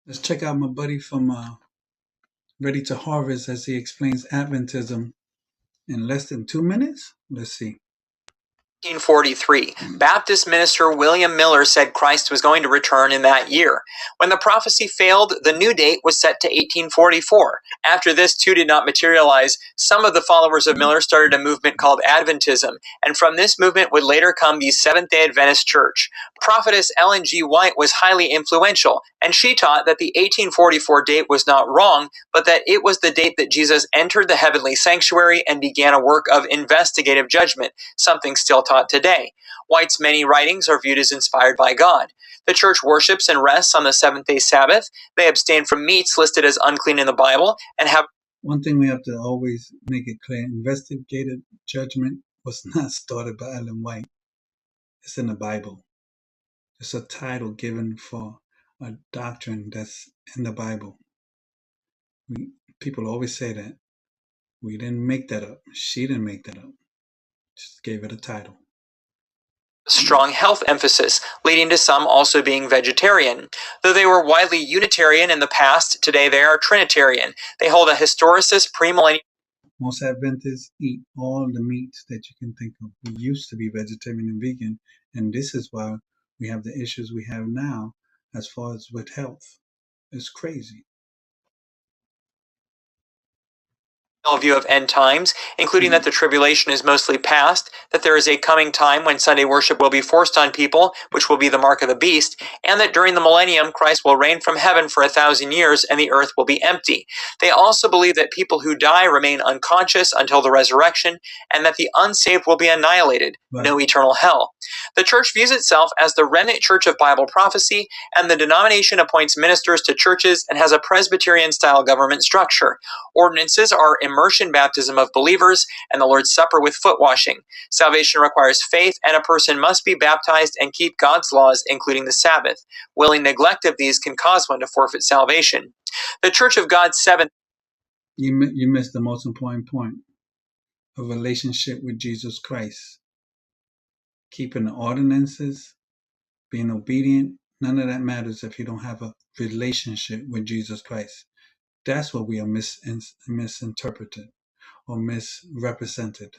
Let's check out my buddy from Ready to Harvest as he explains Adventism in less than 2 minutes. Let's see. 1843, Baptist minister William Miller said Christ was going to return in that year. When the prophecy failed, the new date was set to 1844. After this too did not materialize, some of the followers of Miller started a movement called Adventism, and from this movement would later come the Seventh-day Adventist Church. Prophetess Ellen G. White was highly influential, and she taught that the 1844 date was not wrong, but that it was the date that Jesus entered the heavenly sanctuary and began a work of investigative judgment, something still taught today. White's many writings are viewed as inspired by God. The church worships and rests on the seventh-day Sabbath. They abstain from meats listed as unclean in the Bible and have... One thing we have to always make it clear, investigative judgment was not started by Ellen White. It's in the Bible. It's a title given for a doctrine that's in the Bible. People always say that. We didn't make that up. She didn't make that up. Just gave it a title. Strong health emphasis, leading to some also being vegetarian. Though they were widely Unitarian in the past, today they are Trinitarian. They hold a historicist premillennial. Most Adventists eat all the meats that you can think of. We used to be vegetarian and vegan, and this is why we have the issues we have now as far as with health. It's crazy. View of end times, including that the tribulation is mostly past, that there is a coming time when Sunday worship will be forced on people, which will be the mark of the beast, and that during the millennium Christ will reign from heaven for 1,000 years and the earth will be empty. They also believe that people who die remain unconscious until the resurrection, and that the unsaved will be annihilated, no eternal hell. The church views itself as the remnant church of Bible prophecy, and the denomination appoints ministers to churches and has a Presbyterian-style government structure. Ordinances are immersion baptism of believers and the Lord's Supper with foot washing. Salvation requires faith, and a person must be baptized and keep God's laws, including the Sabbath. Willing neglect of these can cause one to forfeit salvation. The Church of God's Seventh... You missed the most important point. A relationship with Jesus Christ. Keeping the ordinances, being obedient, none of that matters if you don't have a relationship with Jesus Christ. That's what we are misinterpreted or misrepresented.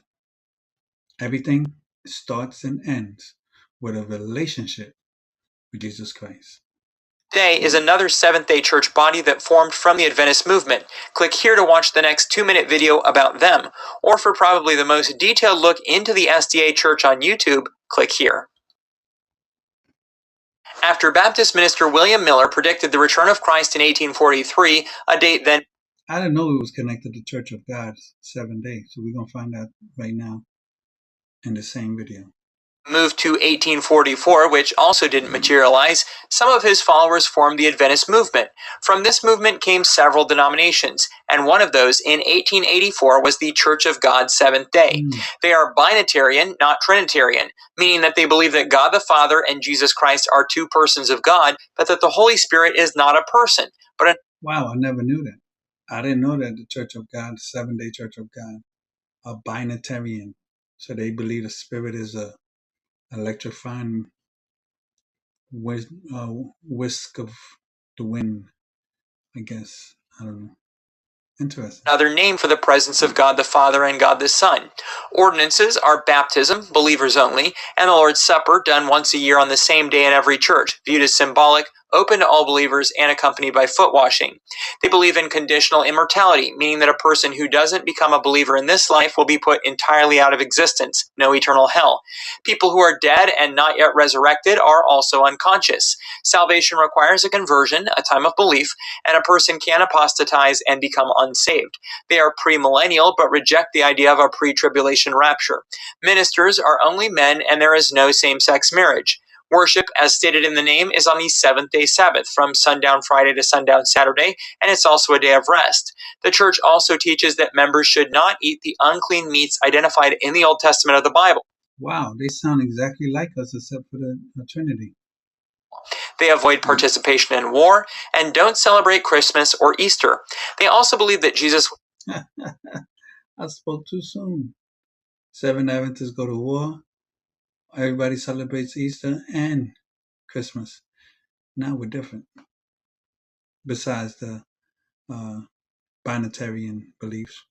Everything starts and ends with a relationship with Jesus Christ. Today is another Seventh-day Church body that formed from the Adventist movement. Click here to watch the next 2-minute video about them, or for probably the most detailed look into the SDA Church on YouTube, click here. After Baptist minister William Miller predicted the return of Christ in 1843, a date then... I didn't know it was connected to Church of God's 7 days, so we're going to find out right now in the same video. Moved to 1844, which also didn't materialize, some of his followers formed the Adventist movement. From this movement came several denominations, and one of those in 1884 was the Church of God Seventh Day. They are binitarian, not Trinitarian, meaning that they believe that God the Father and Jesus Christ are two persons of God, but that the Holy Spirit is not a person, but a... Wow, I never knew that. I didn't know that the Church of God, the 7-day Church of God, are binitarian. So they believe the Spirit is a electrifying whisk of the wind, I guess. I don't know. Interesting. Another name for the presence of God the Father and God the Son. Ordinances are baptism, believers only, and the Lord's Supper, done once a year on the same day in every church, viewed as symbolic, open to all believers, and accompanied by foot washing. They believe in conditional immortality, meaning that a person who doesn't become a believer in this life will be put entirely out of existence, no eternal hell. People who are dead and not yet resurrected are also unconscious. Salvation requires a conversion, a time of belief, and a person can apostatize and become unsaved. They are premillennial, but reject the idea of a pre-tribulation rapture. Ministers are only men, and there is no same-sex marriage. Worship, as stated in the name, is on the seventh-day Sabbath, from sundown Friday to sundown Saturday, and it's also a day of rest. The church also teaches that members should not eat the unclean meats identified in the Old Testament of the Bible. Wow, they sound exactly like us except for the Trinity. They avoid participation in war and don't celebrate Christmas or Easter. They also believe that Jesus... I spoke too soon. 7 Adventists go to war. Everybody celebrates Easter and Christmas. Now we're different. besides the binitarian beliefs.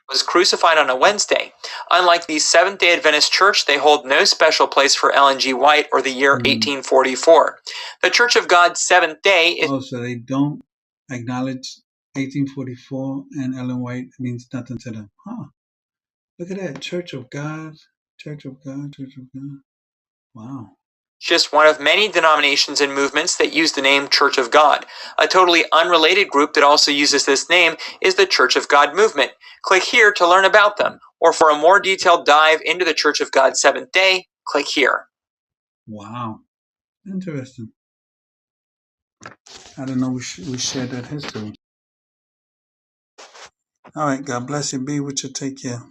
Was crucified on a Wednesday. Unlike the Seventh-day Adventist Church, they hold no special place for Ellen G. White or the year 1844. The Church of God Seventh Day is... Oh, so they don't acknowledge 1844 and Ellen White means nothing to them. Huh. Look at that. Church of God, Church of God, Church of God. Wow. just one of many denominations and movements that use the name Church of God. A totally unrelated group that also uses this name is the Church of God movement. Click here to learn about them, or for a more detailed dive into the Church of God Seventh Day, click here. Wow. Interesting. I didn't know we shared that history. All right, God bless you. Be with you. Take care.